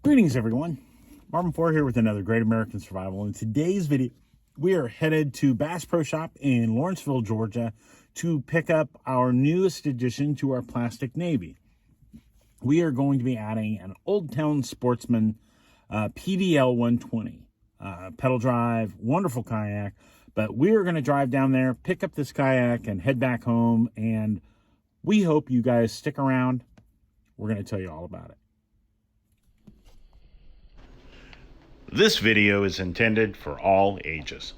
Greetings everyone, Marvin 4 here with another Great American Survival. In today's video, we are headed to Bass Pro Shop in Lawrenceville, Georgia to pick up our newest addition to our plastic Navy. We are going to be adding an Old Town Sportsman PDL 120. Pedal drive, wonderful kayak, but we are going to drive down there, pick up this kayak, and head back home, and we hope you guys stick around. We're going to tell you all about it. This video is intended for all ages.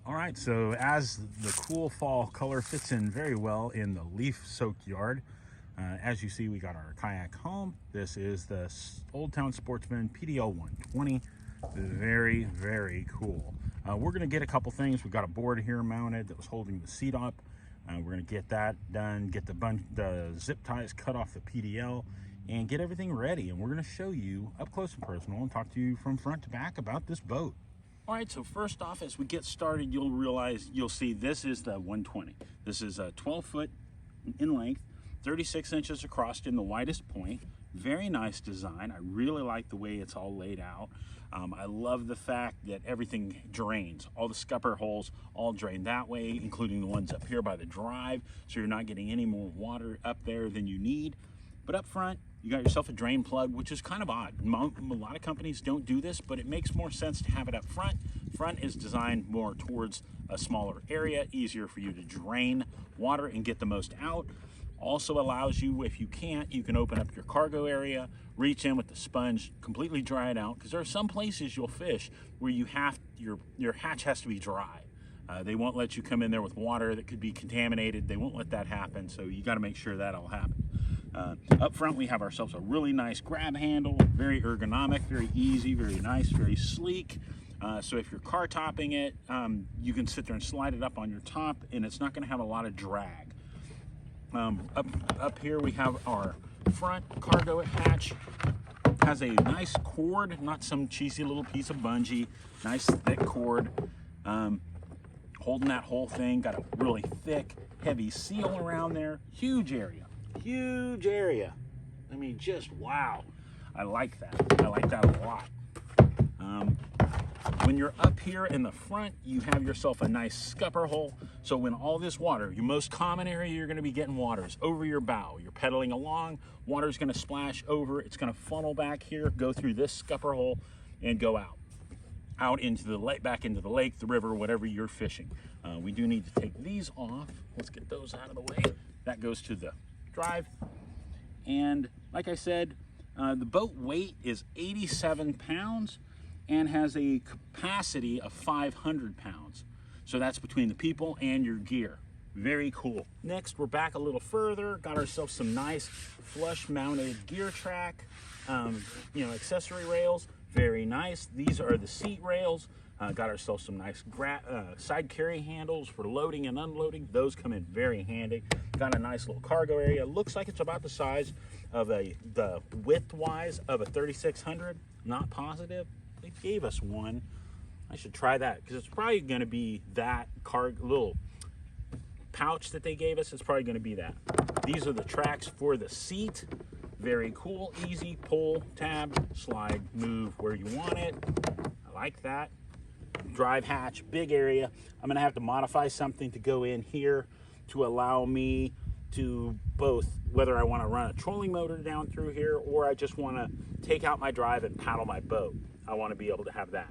All right, so as the cool fall color fits in very well in the leaf-soaked yard, as you see, we got our kayak home. This is the Old Town Sportsman PDL 120. Very, very cool. We're going to get a couple things. We've got a board here mounted that was holding the seat up. We're going to get that done, get the zip ties cut off the PDL, and get everything ready. And we're going to show you up close and personal and talk to you from front to back about this boat. All right, so first off, as we get started, you'll see this is the 120. This is a 12 foot in length, 36 inches across in the widest point. Very nice design. I really like the way it's all laid out. I love the fact that everything drains. All the scupper holes all drain that way, including the ones up here by the drive, so you're not getting any more water up there than you need. But up front, you got yourself a drain plug, which is kind of odd. A lot of companies don't do this, but it makes more sense to have it up front. Front is designed more towards a smaller area, easier for you to drain water and get the most out. Also allows you, if you can't, you can open up your cargo area, reach in with the sponge, completely dry it out, because there are some places you'll fish where you have your hatch has to be dry. They won't let you come in there with water that could be contaminated. They won't let that happen, so you got to make sure that'll happen. Up front, we have ourselves a really nice grab handle, very ergonomic, very easy, very nice, very sleek. So if you're car topping it, you can sit there and slide it up on your top, and it's not going to have a lot of drag. Up here, we have our front cargo hatch. Has a nice cord, not some cheesy little piece of bungee. Nice thick cord, holding that whole thing. Got a really thick, heavy seal around there. Huge area. Huge area. I mean, just wow. I like that. I like that a lot. When you're up here in the front, you have yourself a nice scupper hole. So when all this water, your most common area you're going to be getting water is over your bow. You're pedaling along, water's going to splash over. It's going to funnel back here, go through this scupper hole, and go out into the lake, back into the lake, the river, whatever you're fishing. We do need to take these off. Let's get those out of the way. That goes to the drive. And like I said, the boat weight is 87 pounds and has a capacity of 500 pounds. So that's between the people and your gear. Very cool. Next, we're back a little further, got ourselves some nice flush mounted gear track, accessory rails. Very nice. These are the seat rails. Got ourselves some nice side carry handles for loading and unloading. Those come in very handy. Got a nice little cargo area. Looks like it's about the size of the width-wise of a 3600. Not positive. They gave us one. I should try that because it's probably going to be that little pouch that they gave us. It's probably going to be that. These are the tracks for the seat. Very cool. Easy pull, tab, slide, move where you want it. I like that. Drive hatch, big area. I'm going to have to modify something to go in here to allow me to both, whether I want to run a trolling motor down through here or I just want to take out my drive and paddle my boat. I want to be able to have that.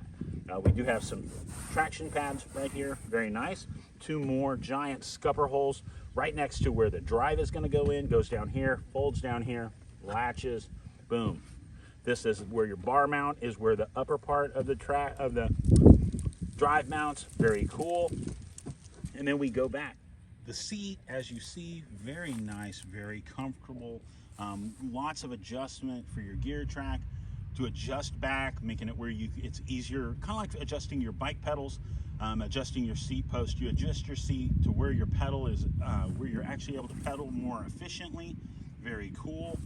We do have some traction pads right here, very nice. Two more giant scupper holes right next to where the drive is going to go in, goes down here, folds down here, latches, boom. This is where your bar mount is, where the upper part of the drive mounts. Very cool. And then we go back. The seat, as you see, very nice, very comfortable. Lots of adjustment for your gear track to adjust back, making it where it's easier, kind of like adjusting your bike pedals, adjusting your seat post. You adjust your seat to where your pedal is, where you're actually able to pedal more efficiently. Very cool.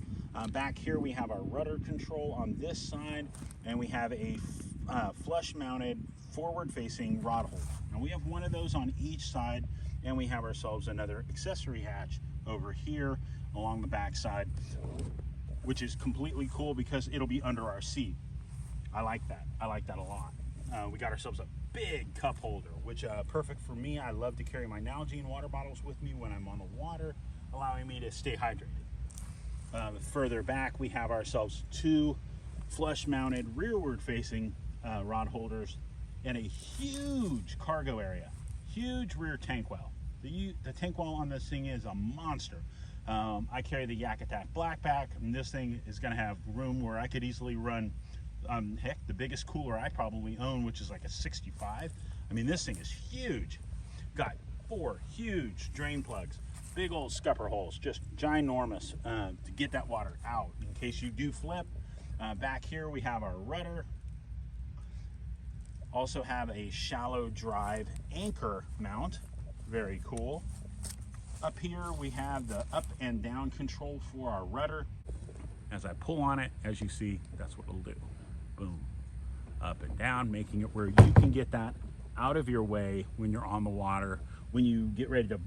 Back here we have our rudder control on this side, and we have a flush mounted forward facing rod holder. Now we have one of those on each side, and we have ourselves another accessory hatch over here along the back side, which is completely cool because it'll be under our seat. I like that. I like that a lot. We got ourselves a big cup holder, which perfect for me. I love to carry my Nalgene water bottles with me when I'm on the water, allowing me to stay hydrated. Further back, we have ourselves two flush mounted rearward facing rod holders and a huge cargo area, huge rear tank well. The tank well on this thing is a monster. I carry the Yak Attack Black Pack, and this thing is going to have room where I could easily run, heck, the biggest cooler I probably own, which is like a 65. I mean, this thing is huge. Got 4 huge drain plugs, big old scupper holes, just ginormous to get that water out in case you do flip. Back here we have our rudder. Also have a shallow drive anchor mount, very cool. Up here we have the up and down control for our rudder. As I pull on it, as you see, that's what it'll do. Boom, up and down, making it where you can get that out of your way when you're on the water, when you get ready to,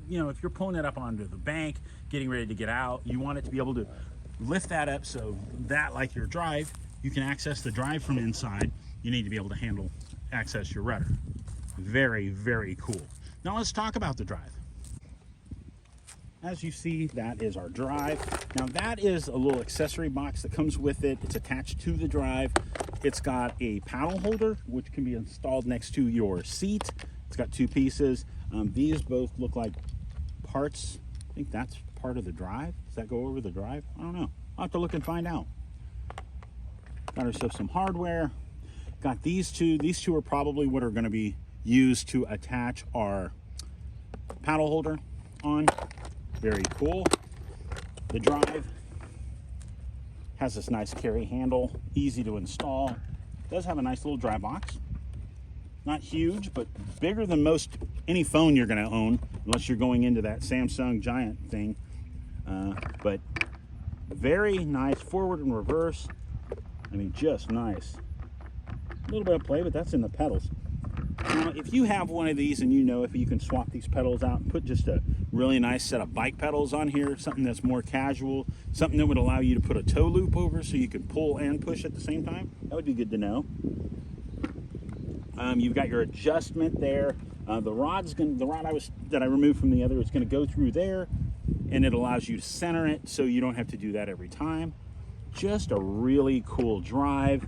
if you're pulling it up onto the bank, getting ready to get out, you want it to be able to lift that up so that, like your drive, you can access the drive from inside. You need to be able to access your rudder. Very, very cool. Now let's talk about the drive. As you see, that is our drive. Now that is a little accessory box that comes with it. It's attached to the drive. It's got a paddle holder, which can be installed next to your seat. It's got 2 pieces. These both look like parts. I think that's part of the drive. Does that go over the drive? I don't know. I'll have to look and find out. Got ourselves some hardware. Got these two. These two are probably what are going to be used to attach our paddle holder on. Very cool. The drive has this nice carry handle, easy to install. It does have a nice little drive box. Not huge, but bigger than any phone you're going to own, unless you're going into that Samsung giant thing. But very nice forward and reverse. I mean, just nice. A little bit of play, but that's in the pedals. Now, if you have one of these and if you can swap these pedals out and put just a really nice set of bike pedals on here, something that's more casual, something that would allow you to put a toe loop over so you can pull and push at the same time, that would be good to know. You've got your adjustment there. The rod that I removed from the other is going to go through there, and it allows you to center it so you don't have to do that every time. Just a really cool drive.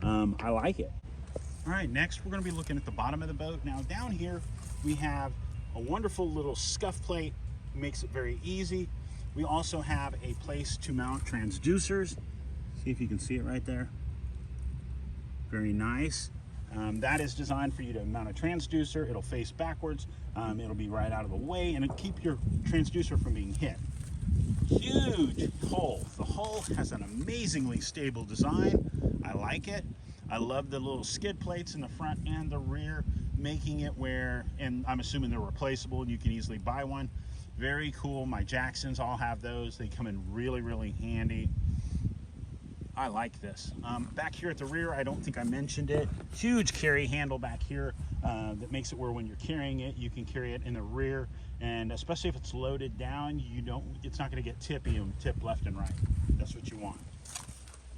I like it. All right, next we're going to be looking at the bottom of the boat. Now down here we have a wonderful little scuff plate, makes it very easy. We also have a place to mount transducers. See if you can see it right there. Very nice. That is designed for you to mount a transducer. It'll face backwards. It'll be right out of the way, and it'll keep your transducer from being hit. Huge hull. The hull has an amazingly stable design. I like it. I love the little skid plates in the front and the rear, making it where, and I'm assuming they're replaceable and you can easily buy one. Very cool. My Jacksons all have those. They come in really, really handy. I like this. Back here at the rear, I don't think I mentioned it. Huge carry handle back here that makes it where when you're carrying it, you can carry it in the rear, and especially if it's loaded down, it's not going to get tippy and tip left and right. That's what you want.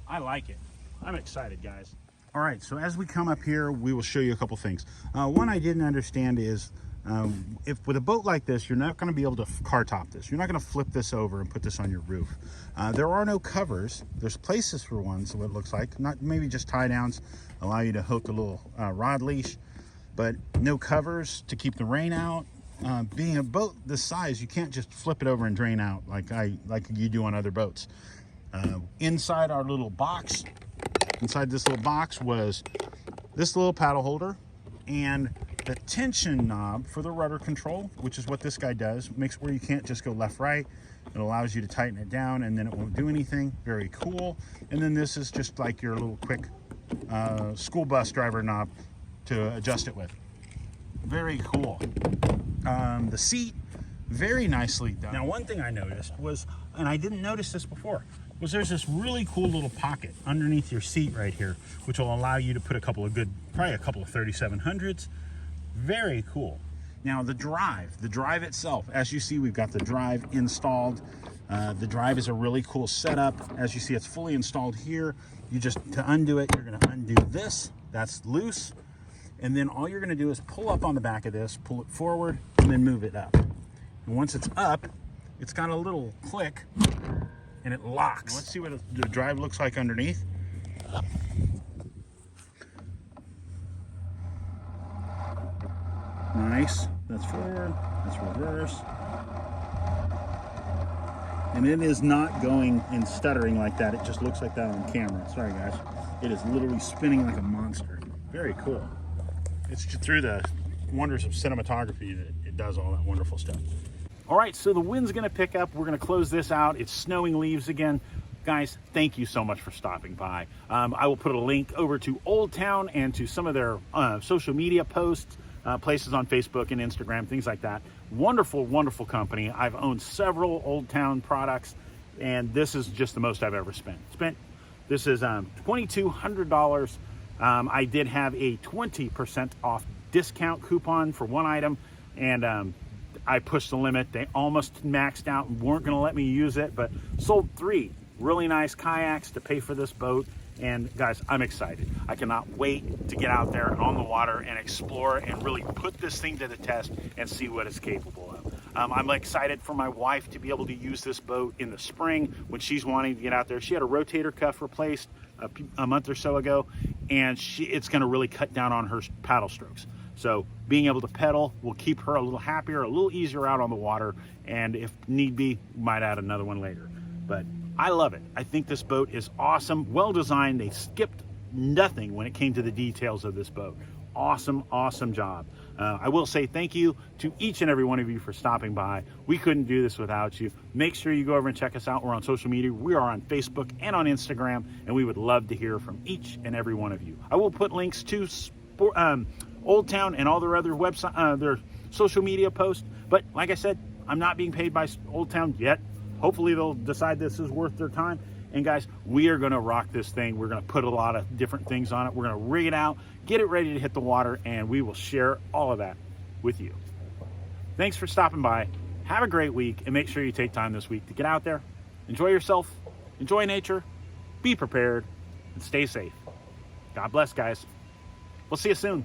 I like it. I'm excited, guys. All right, so as we come up here, we will show you a couple things. One I didn't understand is if with a boat like this, you're not going to be able to car top this. You're not going to flip this over and put this on your roof. There are no covers. There's places for one, so it looks like. Not maybe just tie downs, allow you to hook a little rod leash, but no covers to keep the rain out. Being a boat this size, you can't just flip it over and drain out like you do on other boats. Inside our little box, inside this little box was this little paddle holder and the tension knob for the rudder control, which is what this guy does. Makes it where you can't just go left, right. It allows you to tighten it down and then it won't do anything. Very cool. And then this is just like your little quick school bus driver knob to adjust it with. Very cool. The seat, very nicely done. Now, one thing I noticed was, and I didn't notice this before, was there's this really cool little pocket underneath your seat right here, which will allow you to put probably a couple of 3700s. Very cool. Now the drive itself, as you see, we've got the drive installed. The drive is a really cool setup. As you see, it's fully installed here. To undo it, you're gonna undo this, that's loose. And then all you're gonna do is pull up on the back of this, pull it forward, and then move it up. And once it's up, it's got a little click, and it locks. Let's see what the drive looks like underneath. Nice. That's forward, that's reverse. And it is not going and stuttering like that. It just looks like that on camera. Sorry guys. It is literally spinning like a monster. Very cool. It's through the wonders of cinematography that it does all that wonderful stuff. All right, so the wind's gonna pick up. We're gonna close this out. It's snowing leaves again. Guys, thank you so much for stopping by. I will put a link over to Old Town and to some of their social media posts, places on Facebook and Instagram, things like that. Wonderful, wonderful company. I've owned several Old Town products, and this is just the most I've ever spent. This is $2,200. I did have a 20% off discount coupon for one item, and I pushed the limit. They almost maxed out and weren't gonna let me use it, but sold 3 really nice kayaks to pay for this boat. And guys, I'm excited. I cannot wait to get out there on the water and explore and really put this thing to the test and see what it's capable of. I'm excited for my wife to be able to use this boat in the spring when she's wanting to get out there. She had a rotator cuff replaced a month or so ago, and it's gonna really cut down on her paddle strokes. So being able to pedal will keep her a little happier, a little easier out on the water, and if need be, might add another one later. But I love it. I think this boat is awesome, well designed. They skipped nothing when it came to the details of this boat. Awesome, awesome job. I will say thank you to each and every one of you for stopping by. We couldn't do this without you. Make sure you go over and check us out. We're on social media. We are on Facebook and on Instagram, and we would love to hear from each and every one of you. I will put links to Old Town and all their other website, their social media posts. But like I said, I'm not being paid by Old Town yet. Hopefully they'll decide this is worth their time. And guys, we are gonna rock this thing. We're gonna put a lot of different things on it. We're gonna rig it out, get it ready to hit the water, and we will share all of that with you. Thanks for stopping by. Have a great week, and make sure you take time this week to get out there, enjoy yourself, enjoy nature, be prepared, and stay safe. God bless, guys. We'll see you soon.